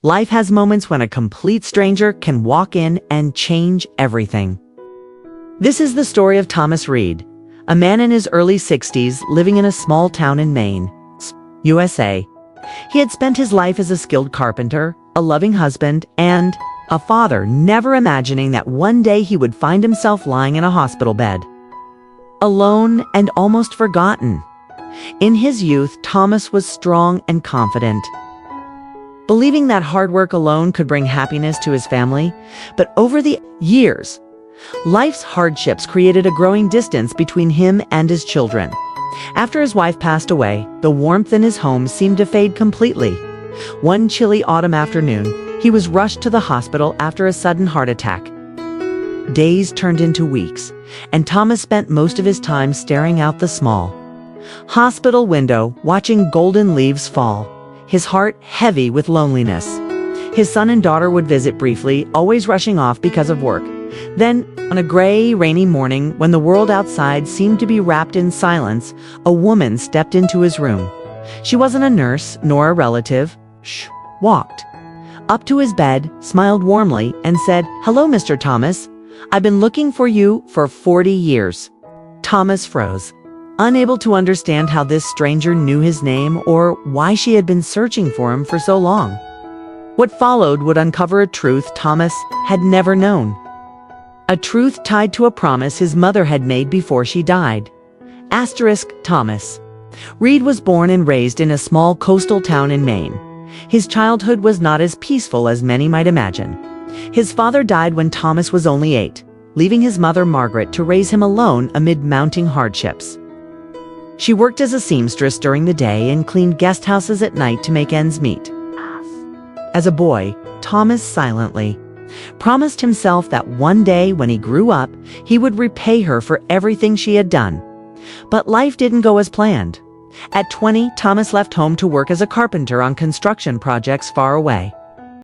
Life has moments when a complete stranger can walk in and change everything. This is the story of Thomas Reed, a man in his early 60s living in a small town in Maine, USA. He had spent his life as a skilled carpenter, a loving husband, and a father, never imagining that one day he would find himself lying in a hospital bed. Alone and almost forgotten. In his youth, Thomas was strong and confident, believing that hard work alone could bring happiness to his family. But over the years, life's hardships created a growing distance between him and his children. After his wife passed away, the warmth in his home seemed to fade completely. One chilly autumn afternoon, he was rushed to the hospital after a sudden heart attack. Days turned into weeks, and Thomas spent most of his time staring out the small hospital window, watching golden leaves fall, his heart heavy with loneliness. His son and daughter would visit briefly, always rushing off because of work. Then, on a gray, rainy morning, when the world outside seemed to be wrapped in silence, a woman stepped into his room. She wasn't a nurse, nor a relative. Walked up to his bed, smiled warmly, and said, "Hello, Mr. Thomas. I've been looking for you for 40 years. Thomas froze, unable to understand how this stranger knew his name or why she had been searching for him for so long. What followed would uncover a truth Thomas had never known. A truth tied to a promise his mother had made before she died. Thomas Reed was born and raised in a small coastal town in Maine. His childhood was not as peaceful as many might imagine. His father died when Thomas was only 8, leaving his mother Margaret to raise him alone amid mounting hardships. She worked as a seamstress during the day and cleaned guest houses at night to make ends meet. As a boy, Thomas silently promised himself that one day when he grew up, he would repay her for everything she had done. But life didn't go as planned. At 20, Thomas left home to work as a carpenter on construction projects far away.